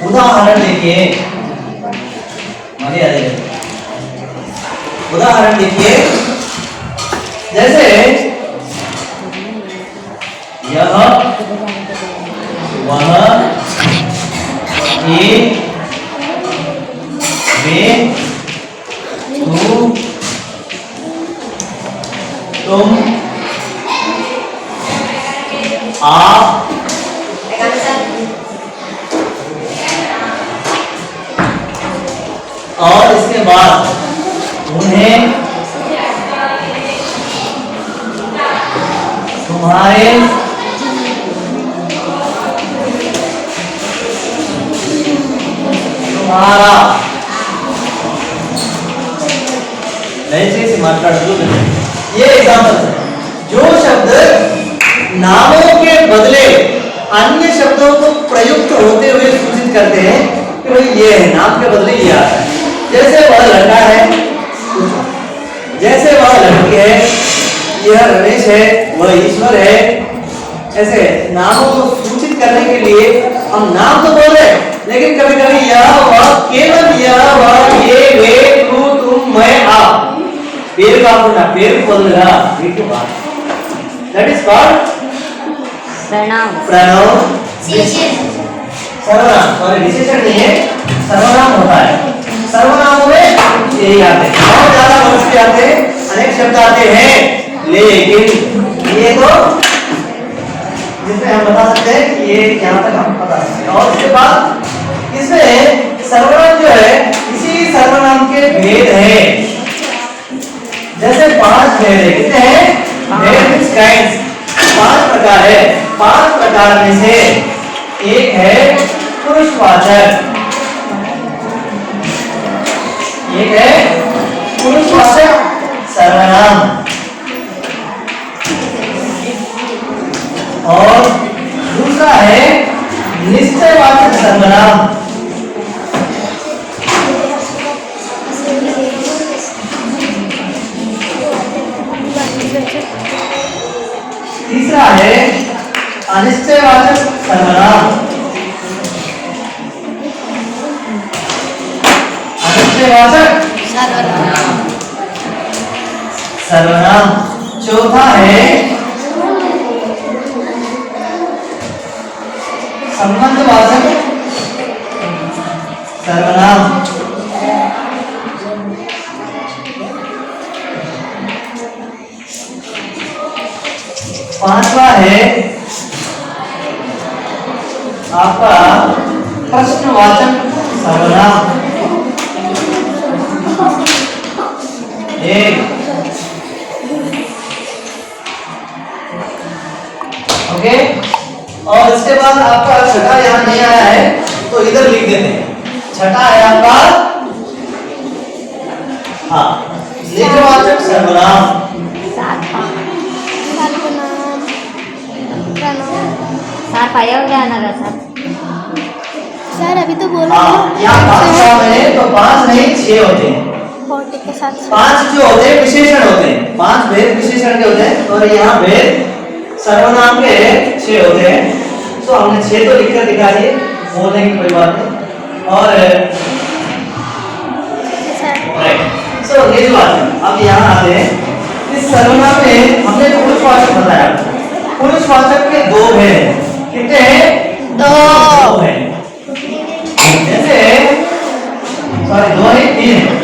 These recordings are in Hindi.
उदाहरण देखिए, मजे आ जाएगा। उदाहरण देखिए, जैसे यह, वह, ये, वे, तू, तुम, आप, और इसके बाद उन्हें, तुम्हारे, तुम्हारा, दयచేసి మాట్లాడుతూ ये एग्जांपल है। जो शब्द नामों के बदले अन्य शब्दों को प्रयुक्त होते हुए सूचित करते हैं कि भाई ये है, नाम के बदले ये आता है। जैसे वह लड़का है, जैसे वह लड़की है, यह रमेश है, वह ईश्वर है। ऐसे नामों को सूचित करने के लिए हम नाम तो बोल रहे हैं, लेकिन कभी कभी यह वह, केवल यह वह, ये वे, तू, तुम, मैं, आप, पेड़ काకుండా పేరు పొందుగా వీటి బాత్ दैट इज कॉल्ड प्रणाम। सर्वनाम, सॉरी विशेषण नहीं है, सर्वनाम होता है। सर्वनामों में यही आते हैं, बहुत ज्यादा वर्ड भी आते हैं, अनेक शब्द आते हैं, लेकिन ये तो जिसमें हम बता सकते हैं कि ये यहाँ तक हम बता सकते हैं। और इसके बाद इसमें सर्वनाम जो है, इसी सर्वनाम के भेद है। जैसे 5 भेद है, कितने हैं? भेद मींस काइंड्स, 5 प्रकार है। 5 प्रकार में से एक है पुरुषवाचक, एक है पुरुषवाचक सर्वनाम, और दूसरा है निश्चयवाचक सर्वनाम। तीसरा है अनिश्चयवाचक सर्वनाम। अनिश्चयवाचक सर्वनाम। चौथा है संबंधवाचक सर्वनाम। पांचवा है आपका प्रश्नवाचक सर्वनाम। एक ओके, और इसके बाद आपका छठा यहाँ नहीं आया है तो इधर लिख देते हैं। छठा है आपका हाँ निजवाचक सर्वनाम। सर पाया हो गया ना सर? सर अभी तो बोला यहाँ 5 शब्द है तो 5 नहीं 6 होते हैं। 5 जो होते हैं विशेषण होते हैं, 5 भेद विशेषण के होते हैं, और यहाँ भेद सर्वनाम के 6 होते हैं। तो हमने 6 तो लिखकर दिखा दिए, बोलने की कोई बात नहीं। और सो निजवाचक, अब यहाँ आते हैं। इस सर्वनाम में हमने पुरुषवाचक बताया। पुरुषवाचक के 2 भेद, कितने हैं? 2 हैं। जैसे सॉरी 2 नहीं 3 है।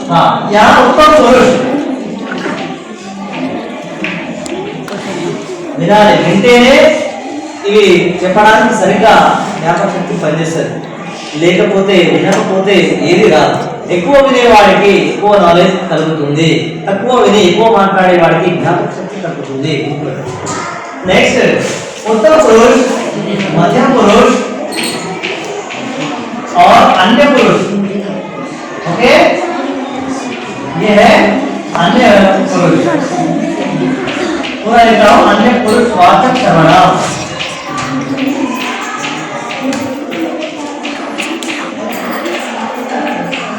हाँ यहाँ उत्तम पुरुष వినాలి, వింటేనే ఇవి చెప్పడానికి సరిగ్గా జ్ఞాపక శక్తి పనిచేస్తుంది, లేకపోతే వినకపోతే ఏది రాదు। ఎక్కువ వినేవాడికి ఎక్కువ నాలెడ్జ్ కలుగుతుంది, తక్కువ విని ఎక్కువ మాట్లాడే వాడికి జ్ఞాపక శక్తి కలుగుతుంది। नेक्स्ट उत्तर पुरुष, मध्यम पुरुष और अन्य पुरुष। ओके, ये है अन्य पुरुष। पूरा लिखता हूं, अन्य पुरुष वाचक सर्वनाम।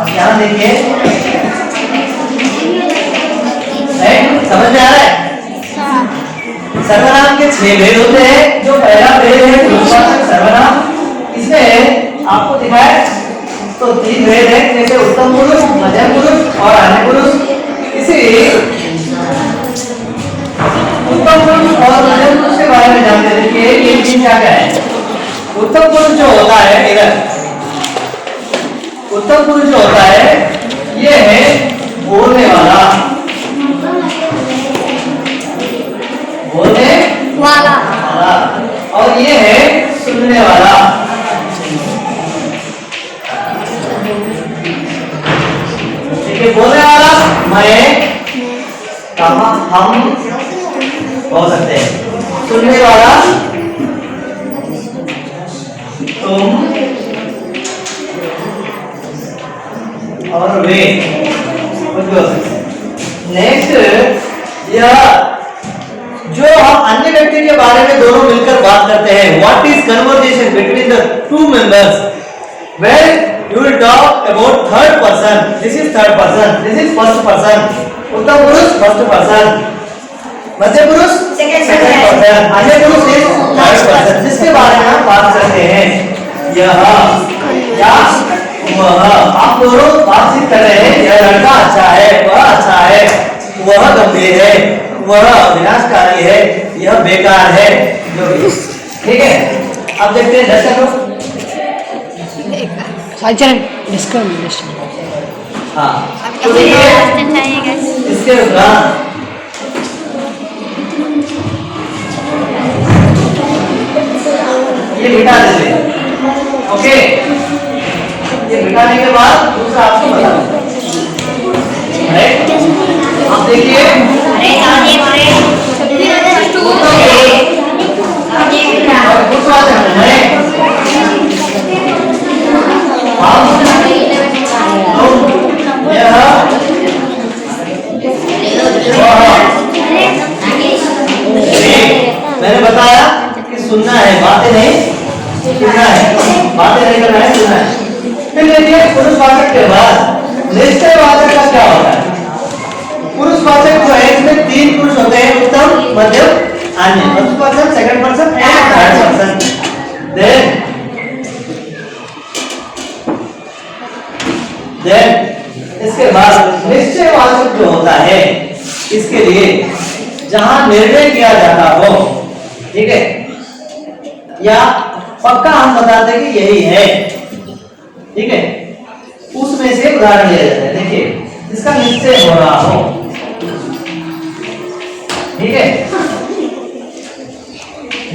अब यहां देखिए, समझ में आ रहा है? सर्वनाम के 6 भेद होते हैं जो आपको दिखाए तो 3 भेद है, जैसे उत्तम पुरुष, मध्यम पुरुष और अन्य पुरुष। इसी उत्तम पुरुष और मध्यम पुरुष के बारे में जानते हैं। देखिए ये चीज क्या क्या है। उत्तम पुरुष जो होता है, इधर उत्तम पुरुष जो होता है ये है बोलने वाला, बोलने वाला, और ये है सुनने वाला। देखिए बोलने वाला मैं, कहा, हम हो सकते हैं। सुनने वाला तुम और वे, कुछ भी हो सकते हैं। नेक्स्ट, यह जो हम अन्य व्यक्ति के बारे में दोनों मिलकर बात करते हैं। What is conversation between the two members? Well you will talk about third person. This is third person, this is first person. उत्तम पुरुष फर्स्ट पर्सन, मध्य पुरुष सेकंड पर्सन, अन्य पुरुष इज थर्ड पर्सन, जिसके बारे में हम बात करते हैं। यह या वह, आप दोनों बातचीत कर रहे हैं। यह लड़का अच्छा है, वह अच्छा है, वह गंभीर है, वह विनाशकारी है, यह बेकार है, जो भी। ठीक है, अब देखते हैं दर्शक लोग। हाँ तो देखिए इसके उपरांत ये बिठा देते हैं। ओके, ये बिठाने के बाद दूसरा आपको बता दूं। आप देखिए मैंने बताया कि सुनना है, बातें नहीं सुनना है, बातें नहीं करना है, सुनना है। फिर देखिए पुरुषवाचक के बाद निश्चयवाचक का क्या होता है। पुरुषवाचक जो है इसमें 3 पुरुष होते हैं, उत्तम, मध्यम, अन्य। First person, second person and third person. Then इसके बाद निश्चयवाचक जो होता है, इसके लिए जहां निर्णय किया जाता हो, ठीक है, या पक्का हम बताते हैं कि यही है, ठीक है, उसमें से उदाहरण लिया जाता है। देखिए जिसका निश्चय हो रहा हो, ठीक है,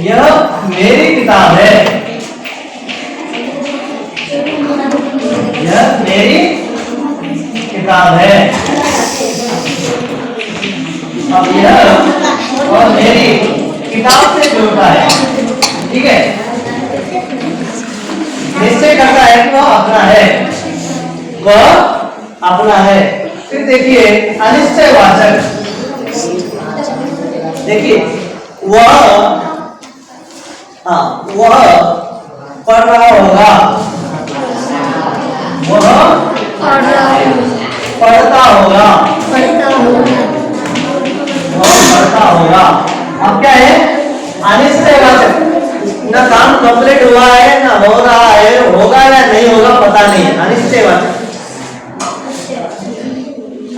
यह मेरी किताब है, यह मेरी किताब है। अब यह और मेरी किताब से जुड़ता है, ठीक है, निश्चय करता है कि वह अपना है, वह अपना है। फिर देखिए अनिश्चयवाचक, देखिए वह, हाँ, वह पढ़ रहा होगा, वह पढ़ता होगा, वह पढ़ता होगा। अब क्या है, अनिश्चयवाचक, ना काम कंप्लीट हुआ है, ना हो रहा है, होगा या नहीं होगा पता नहीं है, अनिश्चयवाचक,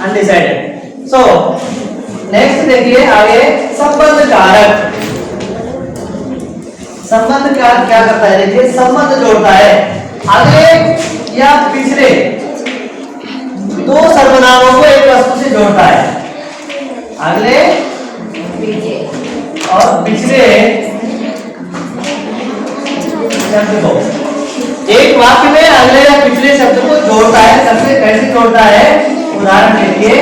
अनडिसाइडेड। सो नेक्स्ट देखिए आगे संबंध कारक। संबंध क्या क्या करता है? देखिए संबंध जोड़ता है अगले या पिछले 2 सर्वनामों को एक वस्तु से जोड़ता है। अगले और पिछले शब्द को एक वाक्य में अगले या पिछले शब्द को जोड़ता है। सबसे कैसे जोड़ता है? उदाहरण के लिए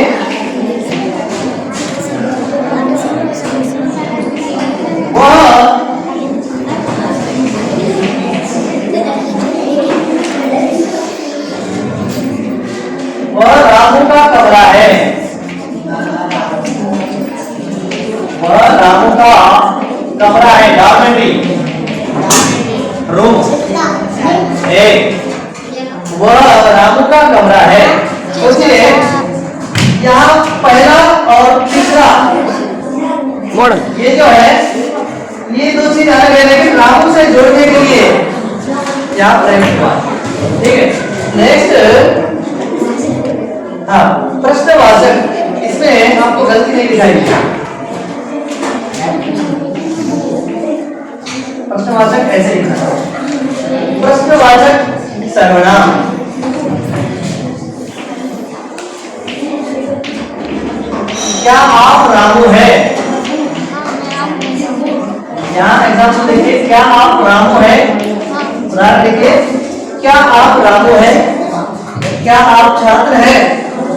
वह रामू का कमरा है, वह रामू का कमरा है, डॉर्मेट्री रूम। एक वह रामू का कमरा है। सोचिए यहाँ पहला और तीसरा मॉडल, ये जो है ये 2 चीज अलग है, लेकिन रामू से जोड़ने के लिए यहाँ प्रयुक्त हुआ। ठीक है, नेक्स्ट हाँ प्रश्नवाचक, इसमें आपको गलती नहीं दिखाई दी। प्रश्नवाचक ऐसे लिखना है, प्रश्नवाचक सर्वनाम। क्या आप रामू है? यहाँ एग्जाम्पल देखिए, क्या आप रामू है? उदाहरण देखिए, क्या आप रामू है? क्या आप छात्र हैं?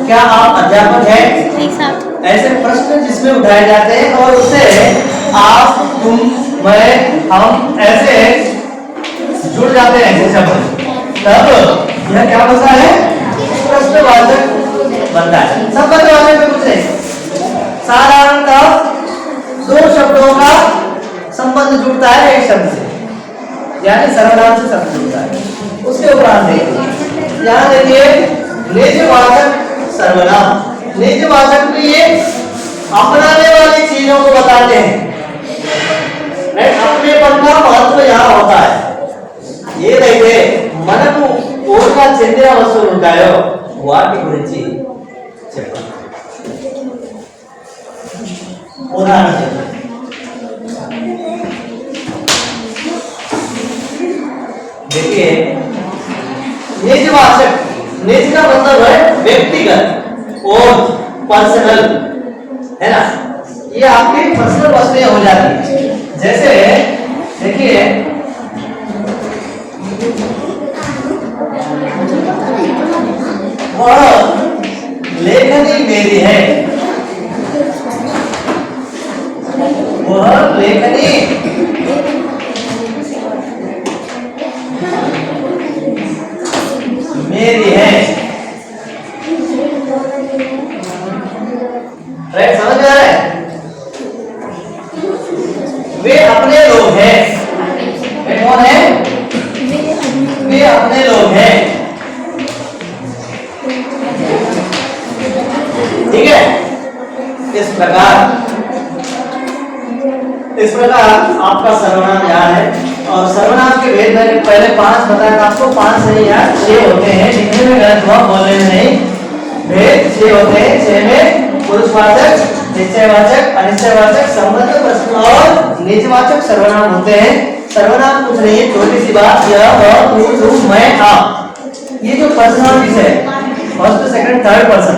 क्या आप अध्यापक हैं? ऐसे प्रश्न जिसमें उठाए जाते हैं और उससे आप, तुम, मैं, हम ऐसे जुड़ जाते हैं ऐसे शब्द, तब यह क्या बनता है? प्रश्नवाचक बनता है। संबंधवाचक में कुछ नहीं, साधारणतः दो शब्दों का संबंध जुड़ता है एक शब्द से, यानी सर्वनाम से शब्द जुड़ता है। उसके उपरांत देखिए, यहाँ देखिए निजवाचक सर्वनाम। निजवाचक में ये अपनाने वाली चीजों को बताते हैं, अपनेपन का महत्व यहाँ होता है। ये देखिए, మనకు పూర్ణ చెందిన వస్తువులు ఉంటాయో వాటి గురించి చెప్పండి। उदाहरण देखिए, निजवाचक, निज का मतलब है व्यक्तिगत और पर्सनल, है ना, ये आपकी पर्सनल वस्तुएं हो जाती है। जैसे देखिए, वह लेखनी मेरी है, वह लेखनी मेरी है। राइट, समझ आ रहा है? वे अपने लोग हैं, वे कौन है? वे अपने लोग हैं। ठीक है, इस प्रकार आपका सर्वनाम याद है। और सर्वनाम के भेद मैंने पहले 5 बताया था आपको, 5 नहीं यार 6 होते हैं, लिखने में गलत हुआ, बोलने में नहीं। भेद 6 होते हैं, 6 में पुरुषवाचक, निश्चयवाचक, अनिश्चयवाचक, संबंध, प्रश्न और निजवाचक सर्वनाम होते हैं। सर्वनाम कुछ नहीं है, छोटी सी बात, यह, वह, तू, तुम, मैं, आप, ये जो पर्सनालिटीज है, फर्स्ट, सेकंड, थर्ड पर्सन,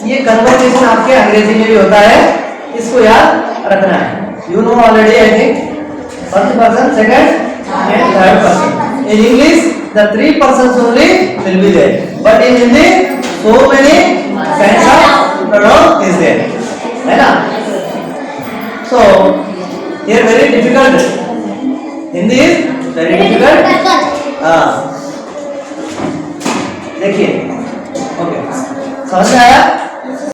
ये कन्वर्सेशन आपके अंग्रेजी में भी होता है, इसको याद रखना है। You know already, I think, first person, second and third person. In English, the 3 persons only will be there, but in Hindi, so many kinds of pronoun is there, है ना? So here very difficult. Hindi is very difficult.